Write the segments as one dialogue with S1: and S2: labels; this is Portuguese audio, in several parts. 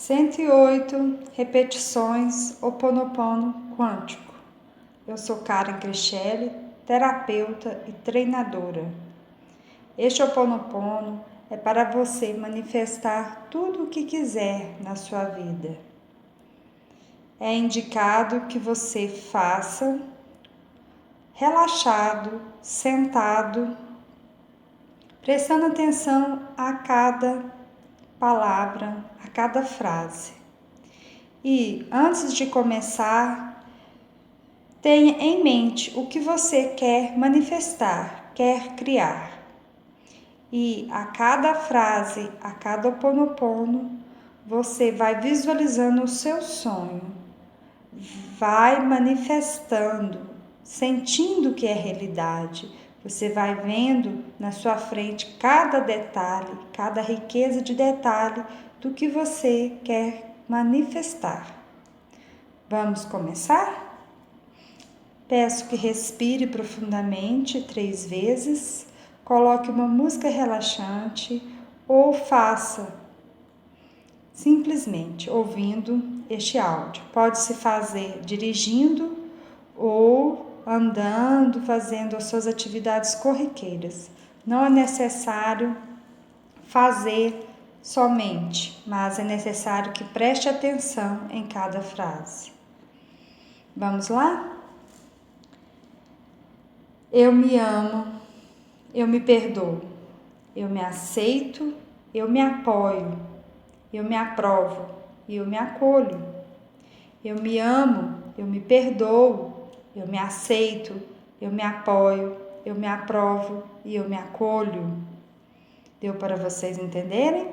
S1: 108 repetições Ho'oponopono quântico. Eu sou Karen Crichelli, terapeuta e treinadora. Este Ho'oponopono é para você manifestar tudo o que quiser na sua vida. É indicado que você faça relaxado, sentado, prestando atenção a cada palavra, a cada frase. E antes de começar, tenha em mente o que você quer manifestar, quer criar. E a cada frase, a cada Ho'oponopono, você vai visualizando o seu sonho, vai manifestando, sentindo que é realidade. Você vai vendo na sua frente cada detalhe, cada riqueza de detalhe do que você quer manifestar. Vamos começar? Peço que respire profundamente 3 vezes, coloque uma música relaxante ou faça simplesmente ouvindo este áudio. Pode-se fazer dirigindo ou andando, fazendo as suas atividades corriqueiras. Não é necessário fazer somente, mas é necessário que preste atenção em cada frase. Vamos lá? Eu me amo, eu me perdoo, eu me aceito, eu me apoio, eu me aprovo e eu me acolho. Eu me amo, eu me perdoo, eu me aceito, eu me apoio, eu me aprovo e eu me acolho. Deu para vocês entenderem?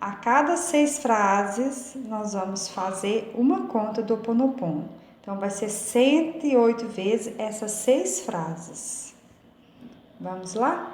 S1: A cada 6 frases, nós vamos fazer uma conta do Ho'oponopono. Então, vai ser 108 vezes essas 6 frases. Vamos lá?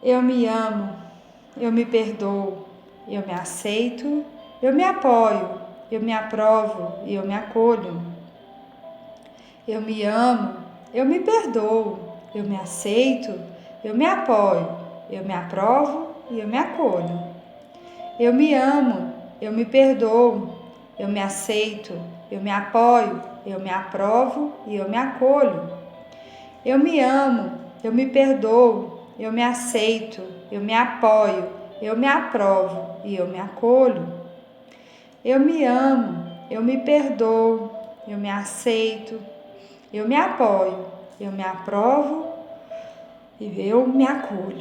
S1: Eu me amo, eu me perdoo, eu me aceito, eu me apoio, eu me aprovo e eu me acolho. Eu me amo, eu me perdoo, eu me aceito, eu me apoio, eu me aprovo e eu me acolho. Eu me amo, eu me perdoo, eu me aceito, eu me apoio, eu me aprovo e eu me acolho. Eu me amo, eu me perdoo, eu me aceito, eu me apoio, eu me aprovo e eu me acolho. Eu me amo, eu me perdoo, eu me aceito, eu me apoio, eu me aprovo e eu me acolho.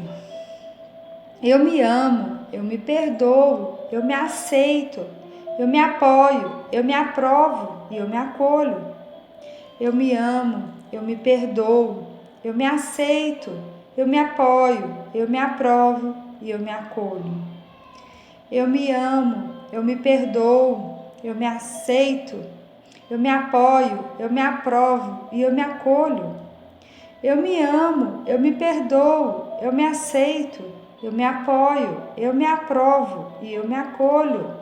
S1: Eu me amo, eu me perdoo, eu me aceito, eu me apoio, eu me aprovo e eu me acolho. Eu me amo, eu me perdoo, eu me aceito, eu me apoio, eu me aprovo e eu me acolho. Eu me amo, eu me perdoo, eu me aceito, eu me apoio, eu me aprovo e eu me acolho. Eu me amo, eu me perdoo, eu me aceito, eu me apoio, eu me aprovo e eu me acolho.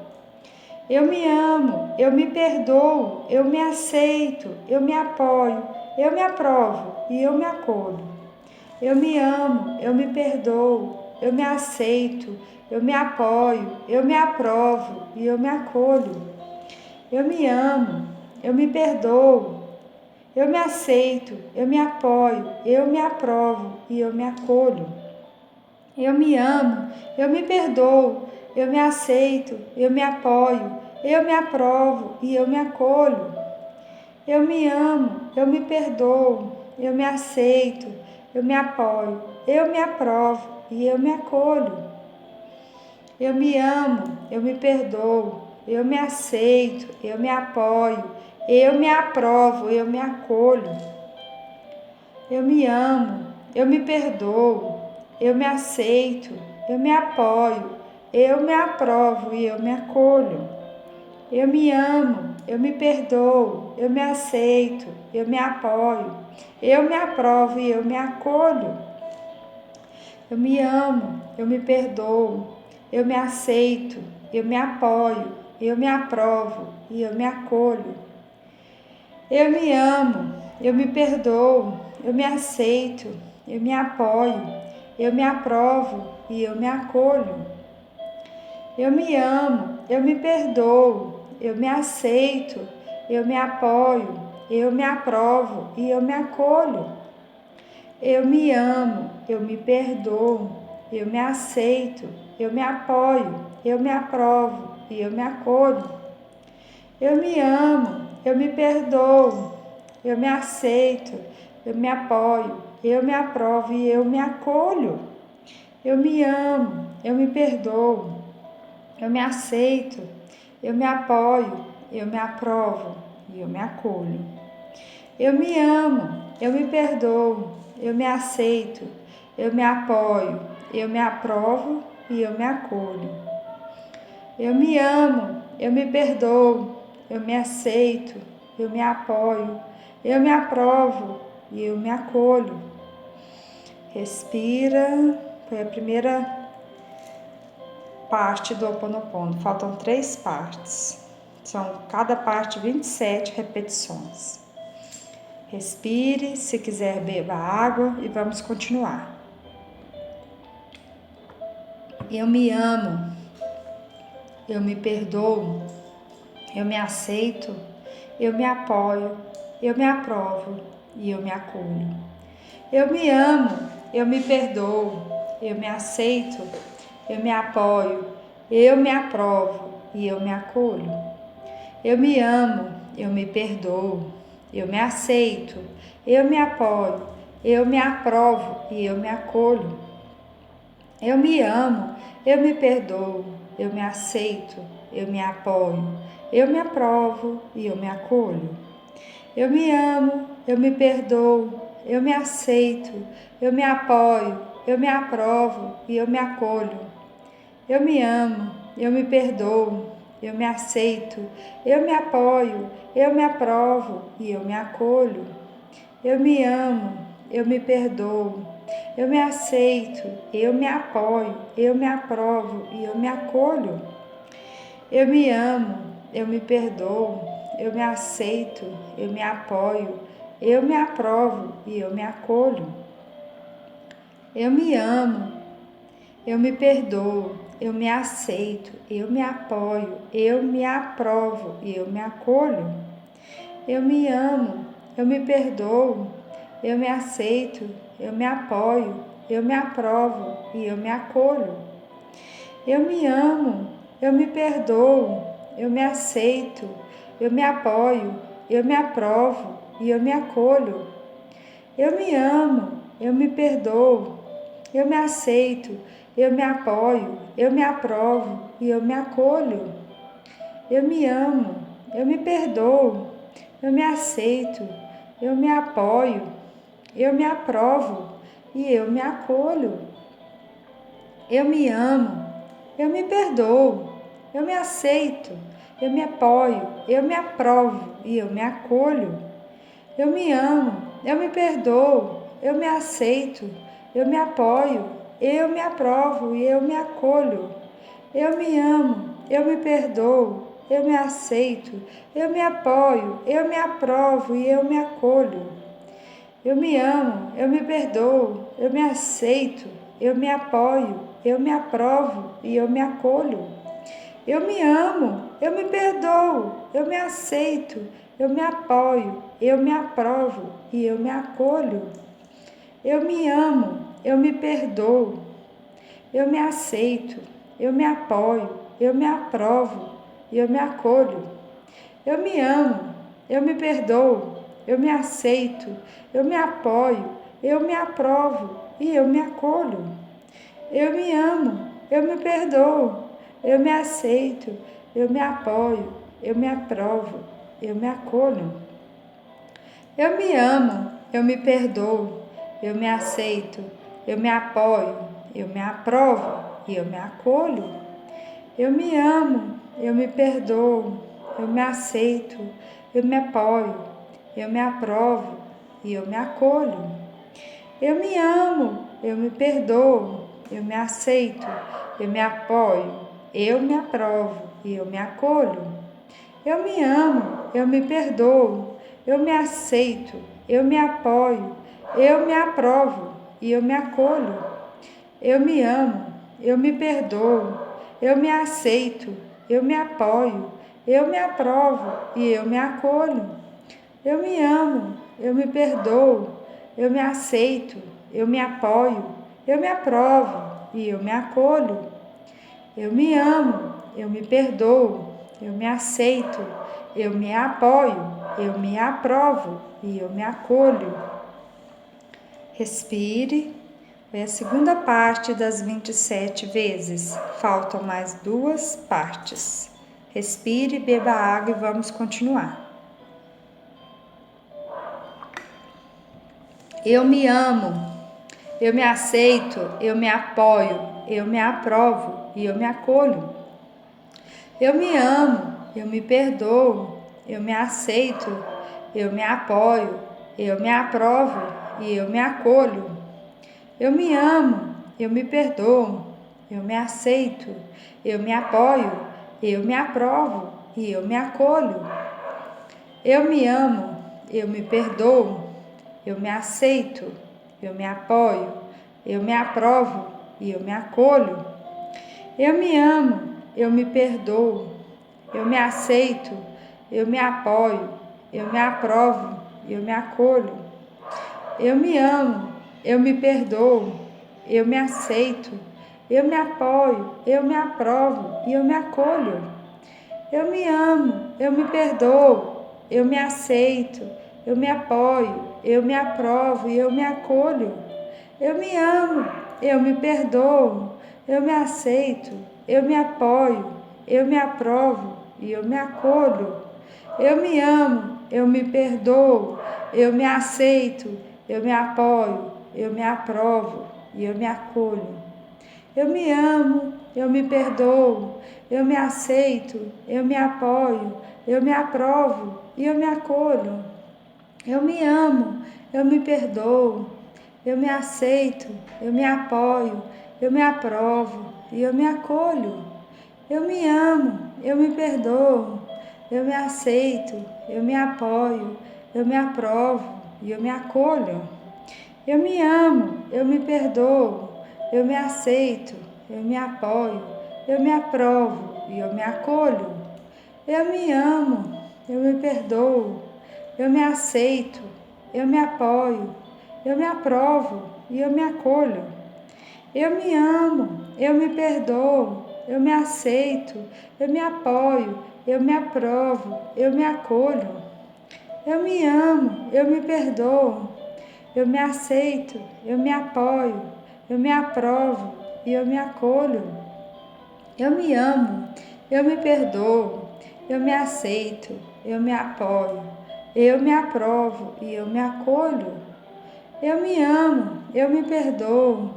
S1: Eu me amo, eu me perdoo, eu me aceito, eu me apoio, eu me aprovo e eu me acolho. Eu me amo, eu me perdoo, eu me aceito, eu me apoio, eu me aprovo e eu me acolho. Eu me amo, eu me perdoo, eu me aceito, eu me apoio, eu me aprovo e eu me acolho. Eu me amo, eu me perdoo, eu me aceito, eu me apoio, eu me aprovo e eu me acolho. Eu me amo, eu me perdoo, eu me aceito, eu me apoio, eu me aprovo e eu me acolho. Eu me amo, eu me perdoo, eu me aceito, eu me apoio, eu me aprovo, eu me acolho. Eu me amo, eu me perdoo, eu me aceito, eu me apoio, eu me aprovo e eu me acolho. Eu me amo, eu me perdoo, eu me aceito, eu me apoio, eu me aprovo e eu me acolho. Eu me amo, eu me perdoo, eu me aceito, eu me apoio, eu me aprovo e eu me acolho. Eu me amo, eu me perdoo, eu me aceito, eu me apoio, eu me aprovo e eu me acolho. Eu me amo, eu me perdoo, eu me aceito, eu me apoio, eu me aprovo e eu me acolho. Eu me amo, eu me perdoo, eu me aceito, eu me apoio, eu me aprovo e eu me acolho. Eu me amo, eu me perdoo, eu me aceito, eu me apoio, eu me aprovo e eu me acolho. Eu me amo, eu me perdoo, eu me aceito, eu me apoio, eu me aprovo e eu me acolho. Eu me amo, eu me perdoo, eu me aceito, eu me apoio, eu me aprovo e eu me acolho. Eu me amo, eu me perdoo, eu me aceito, eu me apoio, eu me aprovo e eu me acolho. Respira. Foi a primeira parte do Ho Oponopono. Faltam 3 partes. São cada parte 27 repetições. Respire, se quiser beba água e vamos continuar. Eu me amo, eu me perdoo, eu me aceito, eu me apoio, eu me aprovo e eu me acolho. Eu me amo, eu me perdoo, eu me aceito, eu me apoio, eu me aprovo e eu me acolho. Eu me amo, eu me perdoo, eu me aceito, eu me apoio, eu me aprovo e eu me acolho. Eu me amo, eu me perdoo, eu me aceito, eu me apoio, eu me aprovo e eu me acolho. Eu me amo, eu me perdoo, eu me aceito, eu me apoio, eu me aprovo e eu me acolho. Eu me amo, eu me perdoo, eu me aceito, eu me apoio, eu me aprovo e eu me acolho. Eu me amo, eu me perdoo, eu me aceito, eu me apoio, eu me aprovo e eu me acolho. Eu me amo, eu me perdoo, eu me aceito, eu me apoio, eu me aprovo e eu me acolho. Eu me amo, eu me perdoo, eu me aceito, eu me apoio, eu me aprovo e eu me acolho. Eu me amo, eu me perdoo, eu me aceito, eu me apoio, eu me aprovo e eu me acolho. Eu me amo, eu me perdoo, eu me aceito, eu me apoio, eu me aprovo e eu me acolho. Eu me amo, eu me perdoo, eu me aceito, eu me apoio, eu me aprovo e eu me acolho. Eu me amo, eu me perdoo, eu me aceito, eu me apoio, eu me aprovo e eu me acolho. Eu me amo, eu me perdoo, eu me aceito, eu me apoio, eu me aprovo e eu me acolho. Eu me amo, eu me perdoo, eu me aceito, eu me apoio, eu me aprovo e eu me acolho. Eu me amo, eu me perdoo, eu me aceito, eu me apoio, eu me aprovo e eu me acolho. Eu me amo, eu me perdoo, eu me aceito, eu me apoio, eu me aprovo e eu me acolho. Eu me amo, eu me perdoo, eu me aceito, eu me apoio, eu me aprovo e eu me acolho. Eu me amo, eu me perdoo, eu me aceito, eu me apoio, eu me aprovo e eu me acolho. Eu me amo, eu me perdoo, eu me aceito, eu me apoio, eu me aprovo e eu me acolho. Eu me amo, eu me perdoo, eu me aceito, eu me apoio, eu me aprovo, eu me acolho. Eu me amo, eu me perdoo, eu me aceito, eu me apoio, eu me aprovo e eu me acolho. Eu me amo, eu me perdoo, eu me aceito, eu me apoio, eu me aprovo e eu me acolho. Eu me amo, eu me perdoo, eu me aceito, eu me apoio, eu me aprovo e eu me acolho. Eu me amo, eu me perdoo, eu me aceito, eu me apoio, eu me aprovo e eu me acolho. Eu me amo, eu me perdoo, eu me aceito, eu me apoio, eu me aprovo e eu me acolho. Eu me amo, eu me perdoo, eu me aceito, eu me apoio, eu me aprovo e eu me acolho. Eu me amo, eu me perdoo, eu me aceito, eu me apoio, eu me aprovo e eu me acolho. Respire. Foi a segunda parte das 27 vezes. Faltam mais 2 partes. Respire, beba água e vamos continuar. Eu me amo, eu me aceito, eu me apoio, eu me aprovo e eu me acolho. Eu me amo, eu me perdoo, eu me aceito, eu me apoio, eu me aprovo e eu me acolho. Eu me amo, eu me perdoo, eu me aceito, eu me apoio, eu me aprovo e eu me acolho. Eu me amo, eu me perdoo, eu me aceito, eu me apoio, eu me aprovo e eu me acolho. Eu me amo, eu me perdoo, eu me aceito, eu me apoio, eu me aprovo e eu me acolho. Eu me amo, eu me perdoo, eu me aceito, eu me apoio, eu me aprovo e eu me acolho. Eu me amo, eu me perdoo, eu me aceito, eu me apoio, eu me aprovo e eu me acolho. Eu me amo, eu me perdoo, eu me aceito, eu me apoio, eu me aprovo e eu me acolho. Eu me amo, eu me perdoo, eu me aceito, eu me apoio, eu me aprovo e eu me acolho. Eu me amo, eu me perdoo, eu me aceito, eu me apoio, eu me aprovo e eu me acolho. Eu me amo, eu me perdoo, eu me aceito, eu me apoio, eu me aprovo e eu me acolho. Eu me amo, eu me perdoo, eu me aceito, eu me apoio, eu me aprovo e eu me acolho. Eu me amo, eu me perdoo, eu me aceito, eu me apoio, eu me aprovo e eu me acolho. Eu me amo, eu me perdoo, eu me aceito, eu me apoio, eu me aprovo e eu me acolho. Eu me amo, eu me perdoo, eu me aceito, eu me apoio, eu me aprovo, eu me acolho. Eu me amo, eu me perdoo, eu me aceito, eu me apoio, eu me aprovo e eu me acolho. Eu me amo, eu me perdoo, eu me aceito, eu me apoio, eu me aprovo e eu me acolho. Eu me amo, eu me perdoo,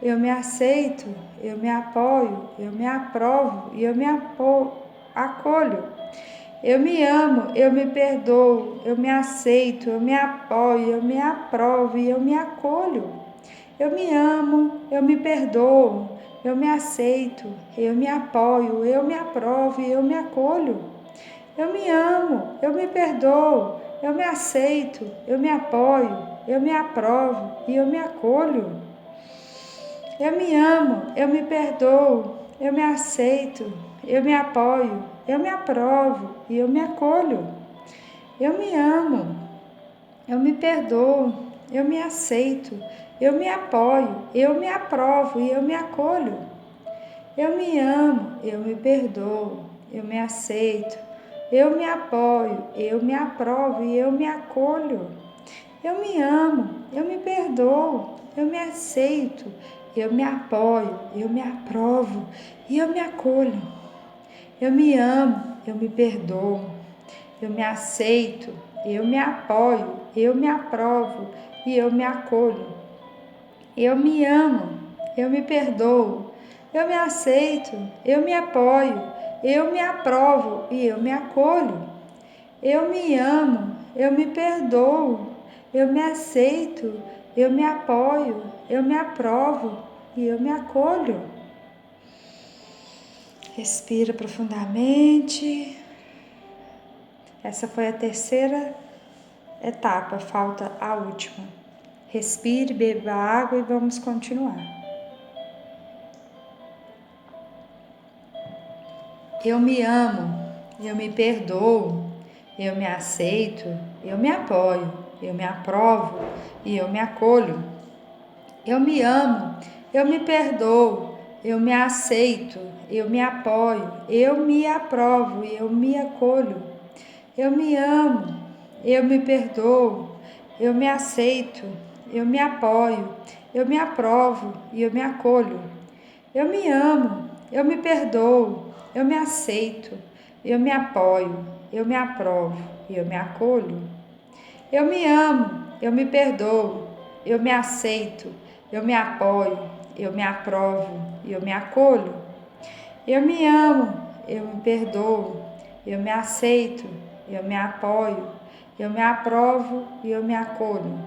S1: eu me aceito, eu me apoio, eu me aprovo e eu me acolho. Eu me amo, eu me perdoo, eu me aceito, eu me apoio, eu me aprovo e eu me acolho. Eu me amo, eu me perdoo, eu me aceito, eu me apoio, eu me aprovo e eu me acolho. Eu me amo, eu me perdoo, eu me aceito, eu me apoio, eu me aprovo e eu me acolho. Eu me amo, eu me perdoo, eu me aceito, eu me apoio, eu me aprovo e eu me acolho. Eu me amo, eu me perdoo, eu me aceito, eu me apoio, eu me aprovo e eu me acolho. Eu me amo, eu me perdoo, eu me aceito, eu me apoio, eu me aprovo e eu me acolho. Eu me amo, eu me perdoo, eu me aceito, eu me apoio, eu me aprovo e eu me acolho. Eu me amo, eu me perdoo, eu me aceito, eu me apoio, eu me aprovo e eu me acolho. Eu me amo, eu me perdoo, eu me aceito, eu me apoio, eu me aprovo e eu me acolho. Eu me amo, eu me perdoo, eu me aceito, eu me apoio, eu me aprovo e eu me acolho. Respira profundamente. Essa foi a terceira etapa, falta a última. Respire, beba água e vamos continuar. Eu me amo, eu me perdoo, eu me aceito, eu me apoio, eu me aprovo e eu me acolho. Eu me amo, eu me perdoo, eu me aceito, eu me apoio, eu me aprovo e eu me acolho. Eu me amo, eu me perdoo, eu me aceito, eu me apoio, eu me aprovo e eu me acolho. Eu me amo, eu me perdoo, eu me aceito, eu me apoio, eu me aprovo e eu me acolho. Eu me amo, eu me perdoo, eu me aceito, eu me apoio, eu me aprovo e eu me acolho. Eu me amo, eu me perdoo, eu me aceito, eu me apoio, eu me aprovo e eu me acolho.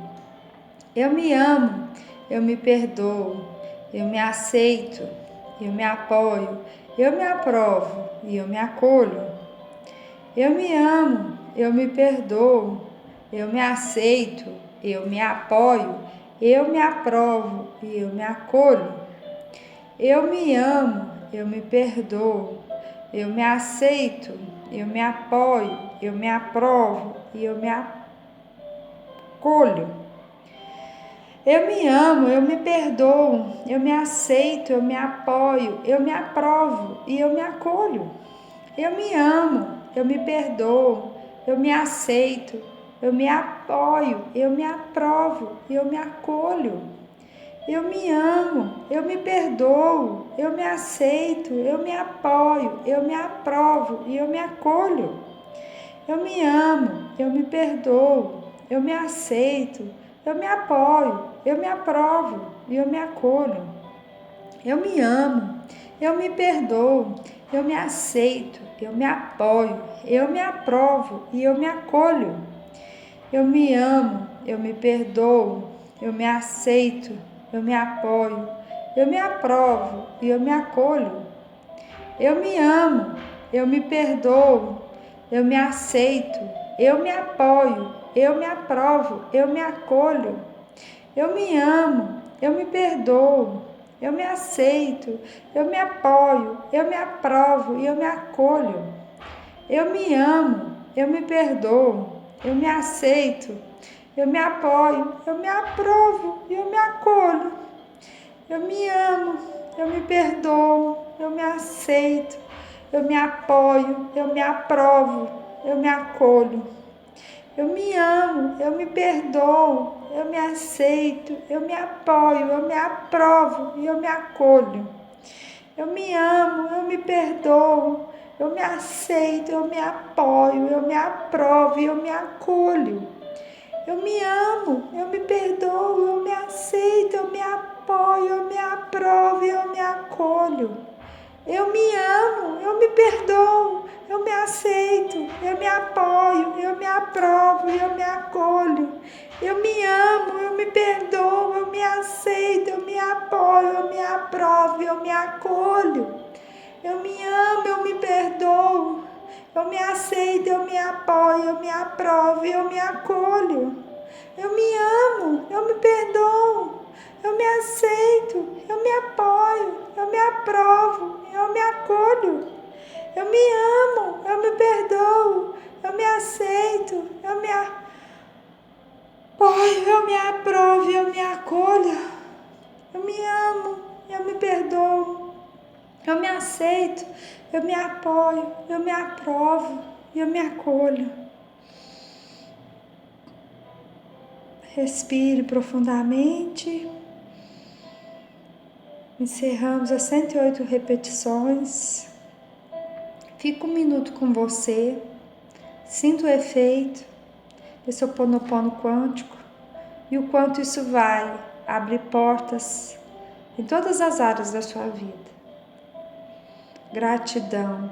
S1: Eu me amo, eu me perdoo, eu me aceito, eu me apoio, eu me aprovo e eu me acolho. Eu me amo, eu me perdoo, eu me aceito, eu me apoio, eu me aprovo e eu me acolho. Eu me amo, eu me perdoo, eu me aceito, eu me apoio, eu me aprovo e eu me acolho. Eu me amo, eu me perdoo, eu me aceito, eu me apoio, eu me aprovo e eu me acolho. Eu me amo, eu me perdoo, eu me aceito, eu me apoio, eu me aprovo e eu me acolho. Eu me amo, eu me perdoo, eu me aceito, eu me apoio, eu me aprovo e eu me acolho. Eu me amo, eu me perdoo, eu me aceito, eu me apoio, eu me aprovo e eu me acolho. Eu me amo, eu me perdoo, eu me aceito, eu me apoio, eu me aprovo e eu me acolho. Eu me amo, eu me perdoo, eu me aceito, eu me apoio, eu me aprovo e eu me acolho. Eu me amo, eu me perdoo, eu me aceito, eu me apoio, eu me aprovo, eu me acolho. Eu me amo, eu me perdoo, eu me aceito, eu me apoio, eu me aprovo e eu me acolho. Eu me amo, eu me perdoo, eu me aceito, eu me apoio, eu me aprovo e eu me acolho. Eu me amo, eu me perdoo, eu me aceito, eu me apoio, eu me aprovo, eu me acolho. Eu me amo, eu me perdoo, eu me aceito, eu me apoio, eu me aprovo e eu me acolho. Eu me amo, eu me perdoo, eu me aceito, eu me apoio, eu me aprovo e eu me acolho. Eu me amo, eu me perdoo, eu me aceito, eu me apoio, eu me aprovo e eu me acolho. Eu me amo, eu me perdoo, eu me aceito, eu me apoio, eu me aprovo e eu me acolho. Eu me amo, eu me perdoo, eu me aceito, eu me apoio, eu me aprovo e eu me acolho. Eu me amo, eu me perdoo, eu me aceito, eu me apoio, eu me aprovo e eu me acolho. Eu me amo, eu me perdoo, eu me aceito, eu me apoio, eu me aprovo, eu me acolho. Eu me amo, eu me perdoo, eu me aceito, eu me apoio, eu me aprovo, eu me acolho. Eu me amo, eu me perdoo, eu me aceito, eu me apoio, eu me aprovo e eu me acolho. Respire profundamente. Encerramos as 108 repetições. Fica 1 minuto com você. Sinta o efeito desse Ho'oponopono quântico e o quanto isso vai abrir portas em todas as áreas da sua vida. Gratidão.